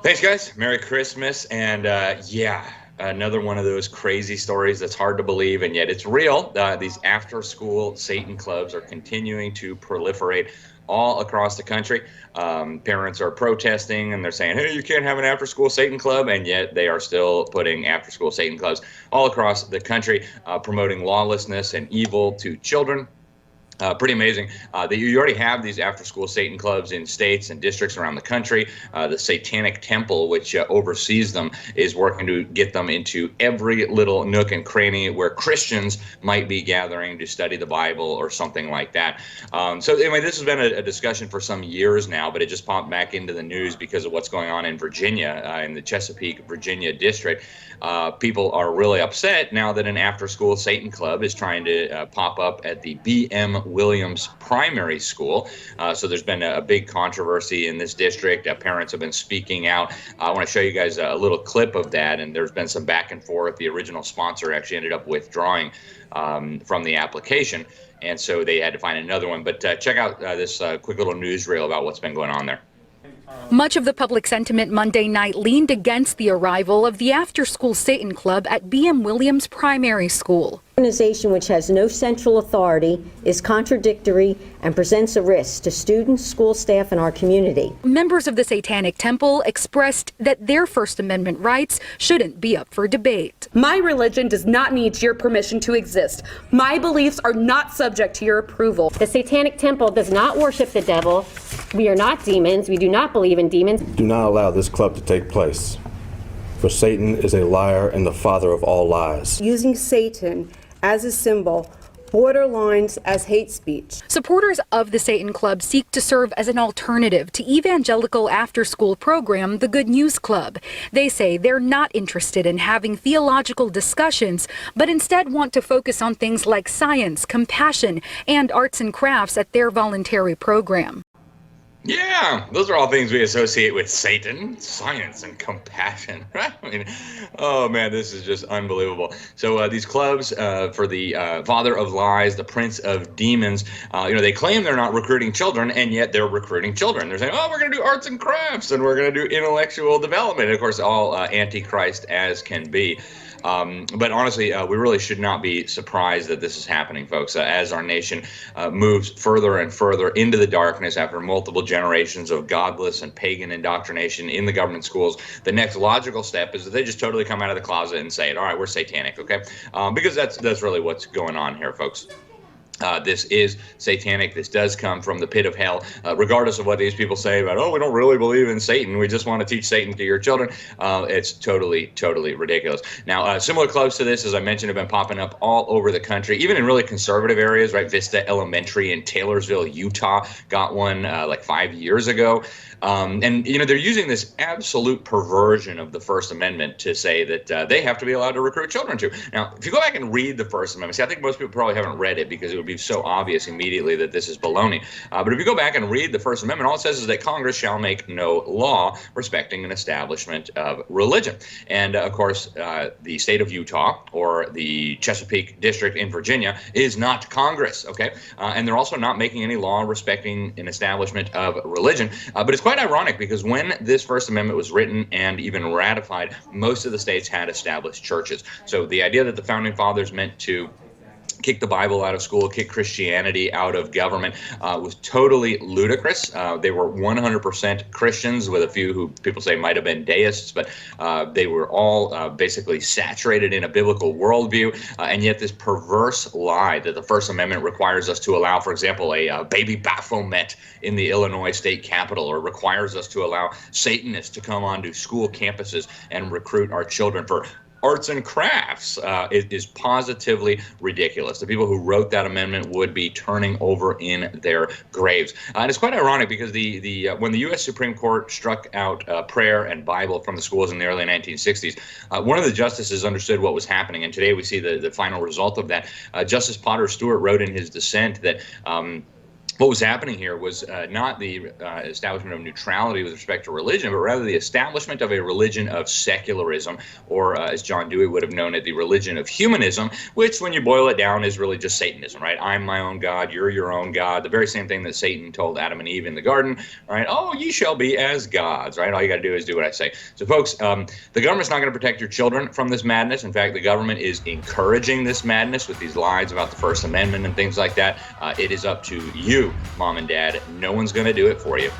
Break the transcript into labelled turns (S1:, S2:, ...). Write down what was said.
S1: Thanks, guys. Merry Christmas. And yeah, another one of those crazy stories that's hard to believe, and yet it's real. These after-school Satan clubs are continuing to proliferate all across the country. Parents are protesting, and they're saying, hey, you can't have an after-school Satan club, and yet they are still putting after-school Satan clubs all across the country, promoting lawlessness and evil to children. Pretty amazing that you already have these after-school Satan clubs in states and districts around the country. The Satanic Temple, which oversees them, is working to get them into every little nook and cranny where Christians might be gathering to study the Bible or something like that. So anyway, this has been a discussion for some years now, but it just popped back into the news because of what's going on in Virginia, in the Chesapeake, Virginia district. People are really upset now that an after-school Satan club is trying to pop up at the B.M. Williams Primary School. So there's been a big controversy in this district. Parents have been speaking out. I want to show you guys a little clip of that, and there's been some back and forth. The original sponsor actually ended up withdrawing from the application, and so they had to find another one. But check out this quick little newsreel about what's been going on there.
S2: Much of the public sentiment Monday night leaned against the arrival of the after-school Satan Club at B.M. Williams Primary School.
S3: Organization which has no central authority, is contradictory, and presents a risk to students, school staff, and our community.
S2: Members of the Satanic Temple expressed that their First Amendment rights shouldn't be up for debate.
S4: My religion does not need your permission to exist. My beliefs are not subject to your approval.
S5: The Satanic Temple does not worship the devil. We are not demons. We do not believe in demons.
S6: Do not allow this club to take place, for Satan is a liar and the father of all lies.
S7: Using Satan as a symbol borderlines as hate speech.
S2: Supporters of the Satan Club seek to serve as an alternative to evangelical after-school program, the Good News Club. They say they're not interested in having theological discussions, but instead want to focus on things like science, compassion, and arts and crafts at their voluntary program.
S1: Yeah, those are all things we associate with Satan, science and compassion, right? I mean, oh man, this is just unbelievable. So these clubs for the father of lies, the prince of demons, they claim they're not recruiting children, and yet they're recruiting children. They're saying, oh, we're going to do arts and crafts, and we're going to do intellectual development. And of course, all antichrist as can be. But honestly, we really should not be surprised that this is happening, folks, as our nation moves further and further into the darkness after multiple generations of godless and pagan indoctrination in the government schools. The next logical step is that they just totally come out of the closet and say, all right, we're satanic, okay? Because that's really what's going on here, folks. This is satanic. This does come from the pit of hell, regardless of what these people say about, oh, we don't really believe in Satan. We just want to teach Satan to your children. It's totally, totally ridiculous. Now, similar clubs to this, as I mentioned, have been popping up all over the country, even in really conservative areas, right? Vista Elementary in Taylorsville, Utah, got one like 5 years ago. And, they're using this absolute perversion of the First Amendment to say that they have to be allowed to recruit children too. Now, if you go back and read the First Amendment, see, I think most people probably haven't read it because it would be so obvious immediately that this is baloney. But if you go back and read the First Amendment, all it says is that Congress shall make no law respecting an establishment of religion. And, of course, the state of Utah or the Chesapeake District in Virginia is not Congress, okay? And they're also not making any law respecting an establishment of religion. But it's quite ironic because when this First Amendment was written and even ratified, most of the states had established churches. So the idea that the Founding Fathers meant to kick the Bible out of school, kick Christianity out of government, was totally ludicrous. They were 100% Christians, with a few who people say might have been deists, but they were all basically saturated in a biblical worldview. And yet this perverse lie that the First Amendment requires us to allow, for example, a baby Baphomet in the Illinois state capitol, or requires us to allow Satanists to come onto school campuses and recruit our children for arts and crafts, is positively ridiculous. The people who wrote that amendment would be turning over in their graves. And it's quite ironic because when the U.S. Supreme Court struck out prayer and Bible from the schools in the early 1960s, one of the justices understood what was happening, and today we see the final result of that. Justice Potter Stewart wrote in his dissent that what was happening here was not the establishment of neutrality with respect to religion, but rather the establishment of a religion of secularism, or as John Dewey would have known it, the religion of humanism, which, when you boil it down, is really just Satanism, right? I'm my own God, you're your own God. The very same thing that Satan told Adam and Eve in the garden, right? Oh, ye shall be as gods, right? All you got to do is do what I say. So, folks, the government's not going to protect your children from this madness. In fact, the government is encouraging this madness with these lies about the First Amendment and things like that. It is up to you, mom and dad. No one's going to do it for you.